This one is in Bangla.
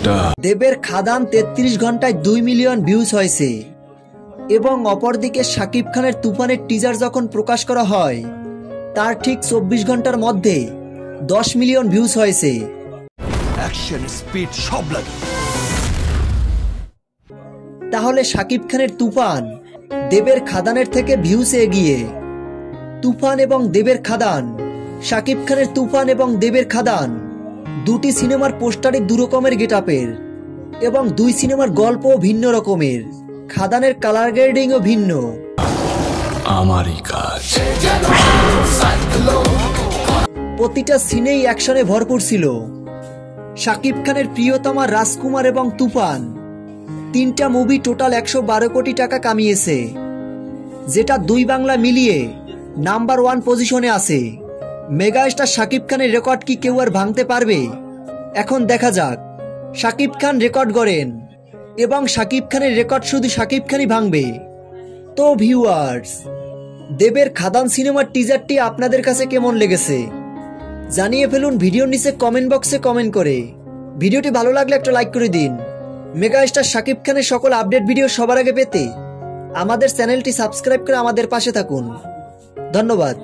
বেটা। দেবের খাদান 33 ঘন্টায় 2 মিলিয়ন ভিউজ হয়েছে এবং অপরদিকে শাকিব খানের তুফানের টিজার যখন প্রকাশ করা হয় তার ঠিক 24 ঘন্টার মধ্যে 10 মিলিয়ন ভিউজ হয়েছে। অ্যাকশন স্পিড সব লাগে। তাহলে শাকিব খানের তুফান দেবের খাদানের থেকে ভিউজে এগিয়ে। তুফান এবং দেবের খাদান, শাকিব খানের তুফান এবং দেবের খাদান দুটি সিনেমার পোস্টারে দু রকমের গেটআপের এবং দুই সিনেমার গল্পও ভিন্ন রকমের। খাদানের কালার গ্রেডিংও ভিন্ন। আমারই কাজ। প্রতিটা সিনেই অ্যাকশনে ভরপুর ছিল। শাকিব খানের প্রিয়তমা রাজকুমার এবং তুফান তিনটা মুভি টোটাল 112 কোটি টাকা কামিয়েছে, যেটা দুই বাংলা মিলিয়ে নাম্বার 1 পজিশনে আছে। মেগা স্টার শাকিব খানের রেকর্ড কি কেউ আর ভাঙতে পারবে? এখন দেখা যাক। শাকিব খান রেকর্ড গড়েন এবং শাকিব খানের রেকর্ড শুধু শাকিব খানই ভাঙবে। তো ভিউয়ার্স, দেবের খাদান সিনেমার টিজারটি আপনাদের কাছে কেমন লেগেছে জানিয়ে ফেলুন ভিডিওর নিচে কমেন্ট বক্সে কমেন্ট করে। ভিডিওটি ভালো লাগলে একটা লাইক করে দিন। মেগা স্টার শাকিব খানের সকল আপডেট ভিডিও সবার আগে পেতে আমাদের চ্যানেলটি সাবস্ক্রাইব করে আমাদের পাশে থাকুন। ধন্যবাদ।